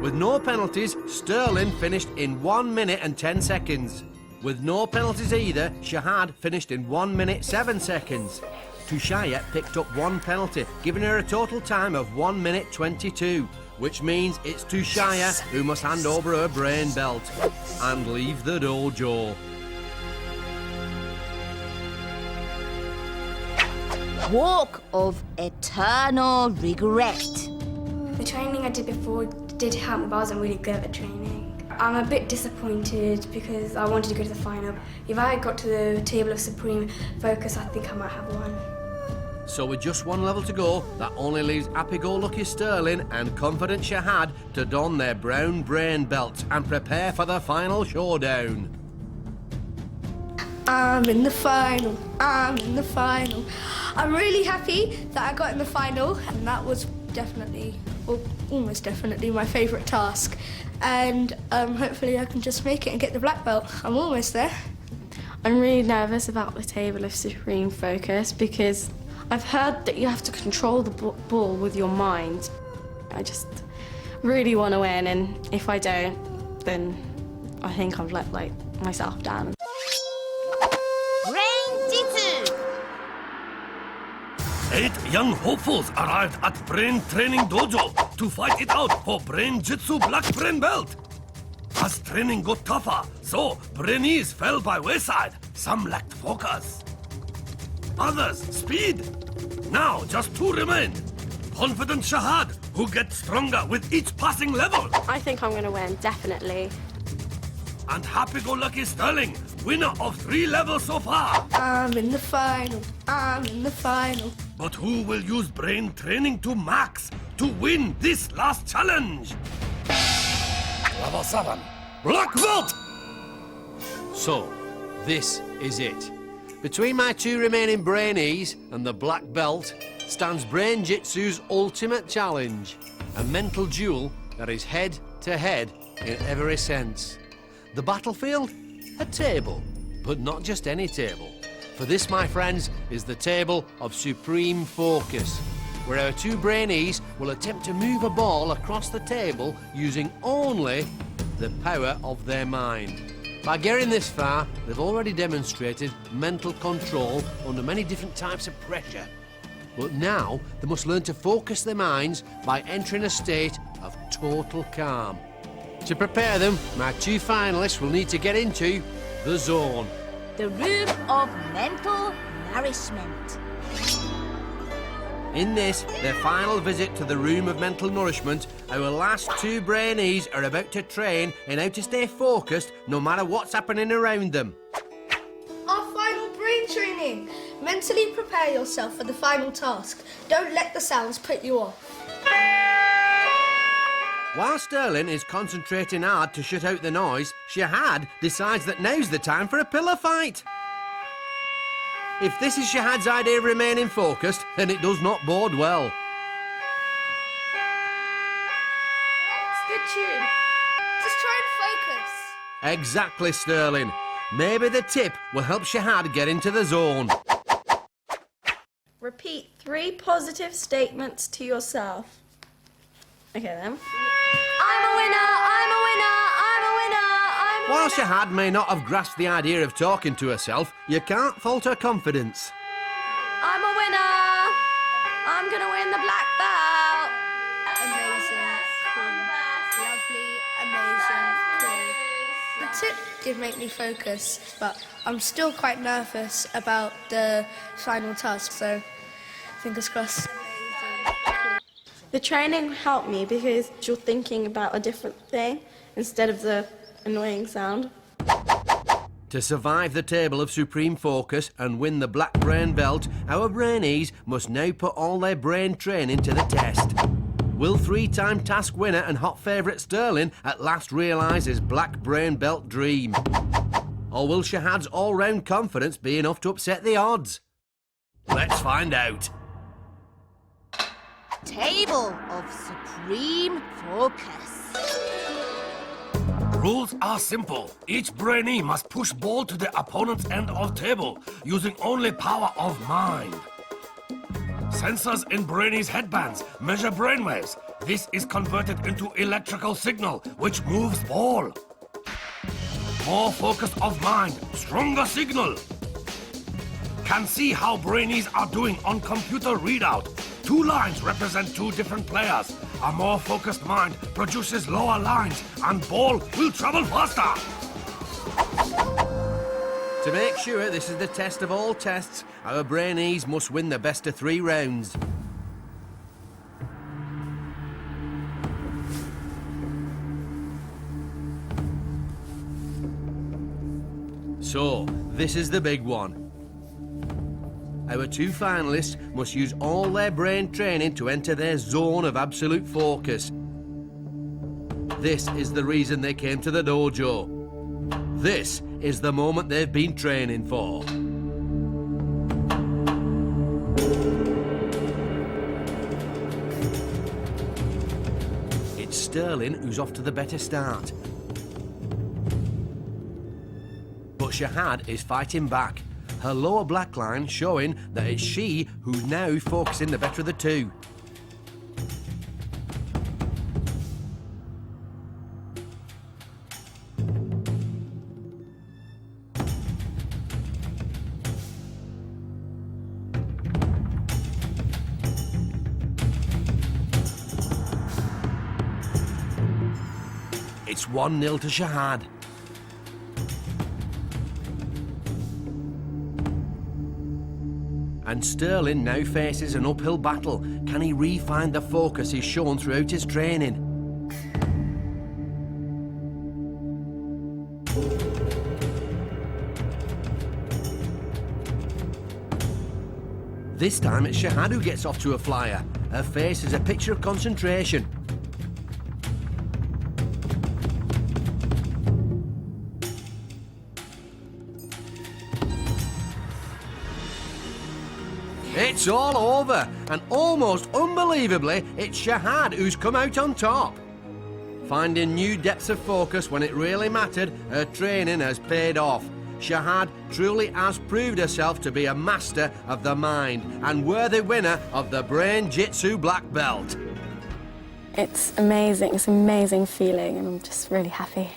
With no penalties, Sterling finished in 1 minute and 10 seconds. With no penalties either, Shahad finished in 1 minute 7 seconds. Tushaya picked up 1 penalty, giving her a total time of 1 minute 22, which means it's Tushaya who must hand over her brain belt and leave the dojo. Walk of eternal regret. The training I did before did help me, but I wasn't really good at the training. I'm a bit disappointed because I wanted to go to the final. If I had got to the table of supreme focus, I think I might have won. So with just 1 level to go, that only leaves happy-go-lucky Sterling and confident Shahad to don their brown brain belts and prepare for the final showdown. I'm in the final. I'm in the final. I'm really happy that I got in the final, and that was definitely, well, almost definitely my favourite task. And hopefully I can just make it and get the black belt. I'm almost there. I'm really nervous about the table of supreme focus because I've heard that you have to control the ball with your mind. I just really want to win, and if I don't, then I think I've let myself down. Brain-Jitsu! 8 young hopefuls arrived at Brain Training Dojo to fight it out for Brain-Jitsu Black Brain Belt. As training got tougher, so Brainees fell by wayside. Some lacked focus. Others, speed. Now, just 2 remain. Confident Shahad, who gets stronger with each passing level. I think I'm going to win, definitely. And happy-go-lucky Sterling, winner of 3 levels so far. I'm in the final. I'm in the final. But who will use brain training to max to win this last challenge? Level 7, Black Belt! So, this is it. Between my two remaining Brainies and the black belt stands Brain-Jitsu's ultimate challenge, a mental duel that is head-to-head in every sense. The battlefield? A table, but not just any table. For this, my friends, is the table of supreme focus, where our two Brainies will attempt to move a ball across the table using only the power of their mind. By getting this far, they've already demonstrated mental control under many different types of pressure. But now they must learn to focus their minds by entering a state of total calm. To prepare them, my two finalists will need to get into the zone. The room of mental nourishment. In this, their final visit to the room of mental nourishment, our last two Brainies are about to train in how to stay focused no matter what's happening around them. Our final brain training. Mentally prepare yourself for the final task. Don't let the sounds put you off. While Sterling is concentrating hard to shut out the noise, Shahad decides that now's the time for a pillow fight. If this is Shahad's idea of remaining focused, then it does not bode well. It's a good tune. Just try and focus. Exactly, Sterling. Maybe the tip will help Shahad get into the zone. Repeat 3 positive statements to yourself. Okay then. I'm a winner, I'm a winner, I'm a winner, I'm a While winner. Shahad may not have grasped the idea of talking to herself, you can't fault her confidence. I'm a winner. I'm gonna win the black belt. Amazing, cool, lovely, amazing, cool. The tip did make me focus, but I'm still quite nervous about the final task, so fingers crossed. The training helped me because you're thinking about a different thing instead of the annoying sound. To survive the table of supreme focus and win the black brain belt, our Brainies must now put all their brain training to the test. Will 3-time task winner and hot favourite Sterling at last realise his black brain belt dream? Or will Shahad's all-round confidence be enough to upset the odds? Let's find out. Table of supreme focus. Rules are simple. Each Brainy must push ball to the opponent's end of table using only power of mind. Sensors in Brainy's headbands measure brainwaves. This is converted into electrical signal, which moves ball. More focus of mind, stronger signal. Can see how Brainies are doing on computer readout. 2 lines represent 2 different players. A more focused mind produces lower lines, and ball will travel faster. To make sure this is the test of all tests, our Brainies must win the best of 3 rounds. So, this is the big one. Our 2 finalists must use all their brain training to enter their zone of absolute focus. This is the reason they came to the dojo. This is the moment they've been training for. It's Sterling who's off to the better start. But Shahad is fighting back. Her lower black line showing that it's she who's now focusing the better of the 2. It's 1-0 to Shahad. And Sterling now faces an uphill battle. Can he re-find the focus he's shown throughout his training? This time it's Shahad who gets off to a flyer. Her face is a picture of concentration. It's all over, and almost unbelievably, it's Shahad who's come out on top. Finding new depths of focus when it really mattered, her training has paid off. Shahad truly has proved herself to be a master of the mind and worthy winner of the Brain-Jitsu black belt. It's amazing. It's an amazing feeling, and I'm just really happy.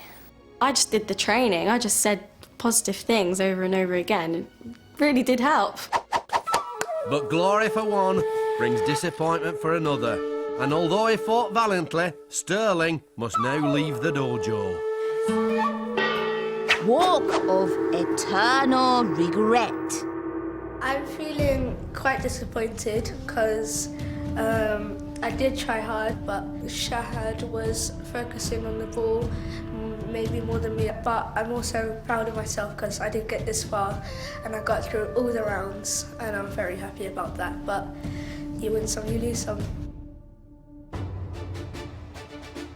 I just did the training. I just said positive things over and over again. It really did help. But glory for one brings disappointment for another. And although he fought valiantly, Sterling must now leave the dojo. Walk of eternal regret. I'm feeling quite disappointed because I did try hard, but Shahad was focusing on the ball maybe more than me. But I'm also proud of myself because I did get this far and I got through all the rounds, and I'm very happy about that. But you win some, you lose some.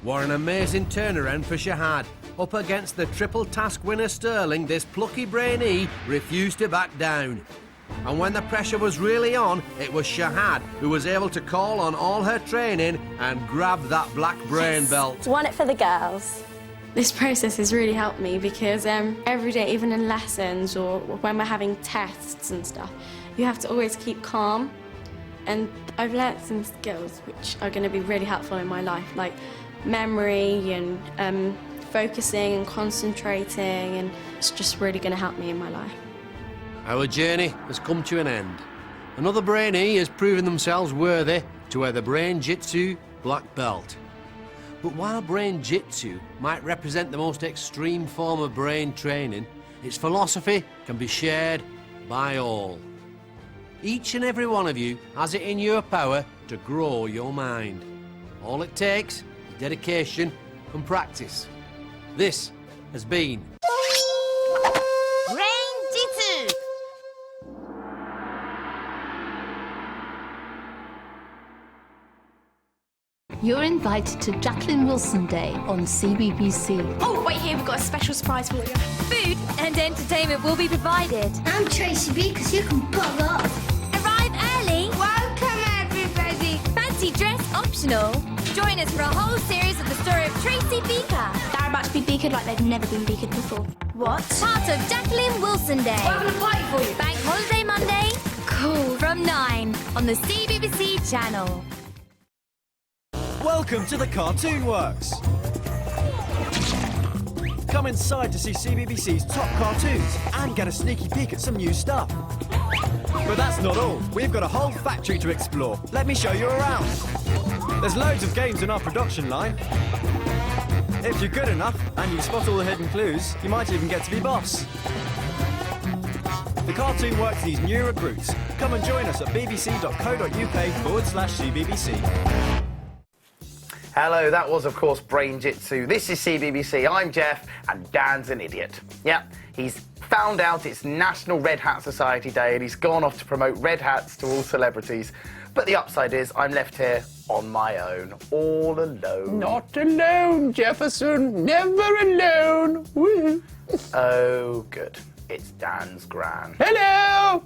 What an amazing turnaround for Shahad. Up against the triple task winner Sterling, this plucky brainee refused to back down. And when the pressure was really on, it was Shahad who was able to call on all her training and grab that black brain belt. Won it for the girls. This process has really helped me because every day, even in lessons or when we're having tests and stuff, you have to always keep calm. And I've learnt some skills which are going to be really helpful in my life, like memory and focusing and concentrating, and it's just really going to help me in my life. Our journey has come to an end. Another brainee has proven themselves worthy to wear the Brain-Jitsu black belt. But while Brain-Jitsu might represent the most extreme form of brain training, its philosophy can be shared by all. Each and every one of you has it in your power to grow your mind. All it takes is dedication and practice. This has been Brain-Jitsu. You're invited to Jacqueline Wilson Day on CBBC. Oh, wait here, we've got a special surprise for you. Food and entertainment will be provided. I'm Tracy B, because you can bug off. Arrive early. Welcome, everybody. Fancy dress optional. Join us for a whole series of the story of Tracy Beaker. They're about to be beakered like they've never been beakered before. What? Part of Jacqueline Wilson Day. We're having a party for you. Bank Holiday Monday. Cool. From 9 on the CBBC channel. Welcome to the Cartoon Works. Come inside to see CBBC's top cartoons and get a sneaky peek at some new stuff. But that's not all. We've got a whole factory to explore. Let me show you around. There's loads of games in our production line. If you're good enough and you spot all the hidden clues, you might even get to be boss. The Cartoon Works needs new recruits. Come and join us at bbc.co.uk/CBBC. Hello, that was, of course, Brain-Jitsu. This is CBBC. I'm Jeff, and Dan's an idiot. Yeah, he's found out it's National Red Hat Society Day, and he's gone off to promote red hats to all celebrities. But the upside is I'm left here on my own, all alone. Not alone, Jefferson. Never alone. Oh, good. It's Dan's gran. Hello!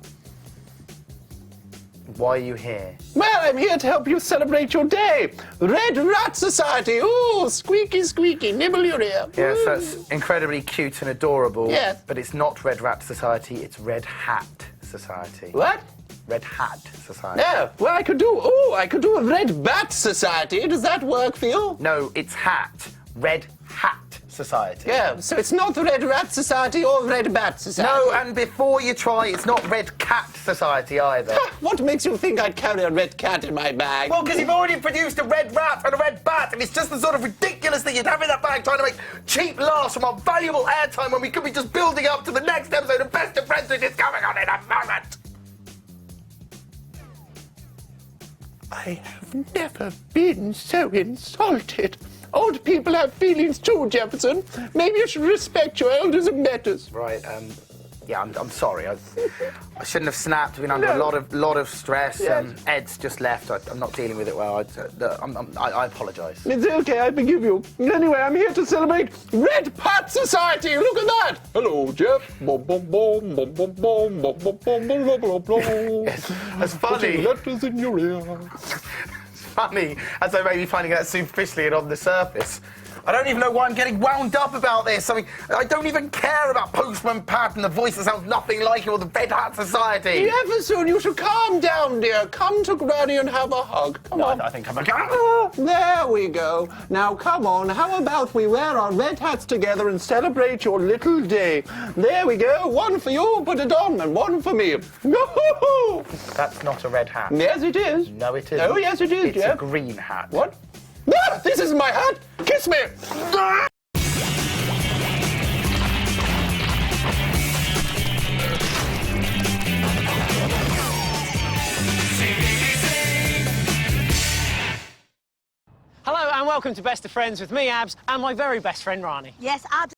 Why are you here? Well, I'm here to help you celebrate your day. Red Rat Society. Ooh, squeaky, squeaky, nibble your ear. Yes, that's incredibly cute and adorable. Yes. But it's not Red Rat Society, it's Red Hat Society. What? Red Hat Society. No, well, I could do a Red Bat Society. Does that work for you? No, it's hat. Red Hat Society. Yeah, so it's not the Red Rat Society or Red Bat Society. No, and before you try, it's not Red Cat Society either. What makes you think I'd carry a red cat in my bag? Well, because you've already produced a red rat and a red bat, and it's just the sort of ridiculous thing you'd have in that bag trying to make cheap laughs from our valuable airtime when we could be just building up to the next episode of Best of Friends, which is coming on in a moment. I have never been so insulted. Old people have feelings too, Jefferson. Maybe you should respect your elders and betters. Right, Yeah, I'm sorry. I shouldn't have snapped. I've been under a lot of stress. Yes. Ed's just left. I'm not dealing with it well. I apologise. It's okay, I forgive you. Anyway, I'm here to celebrate Red Hat Society. Look at that. Hello, Jeff. Boom, boom, boom, boom, boom, boom, boom, boom, boom, boom, boom, boom. Yes, that's funny. Putting letters in your ear. It's funny, as I may be finding out superficially and on the surface. I don't even know why I'm getting wound up about this. I mean, I don't even care about Postman Pat and the voice that sounds nothing like you or the Red Hat Society. Jefferson, you should calm down, dear. Come to Granny and have a hug. Come on. I think I'm There we go. Now, come on. How about we wear our red hats together and celebrate your little day? There we go. One for you, put it on, and one for me. That's not a red hat. Yes, it is. No, it isn't. Oh, yes, it is, It's Jeff. a green hat. What? Ah, this is my hat. Kiss me. Ah! Hello and welcome to Best of Friends with me, Abs, and my very best friend, Rani. Yes, Abs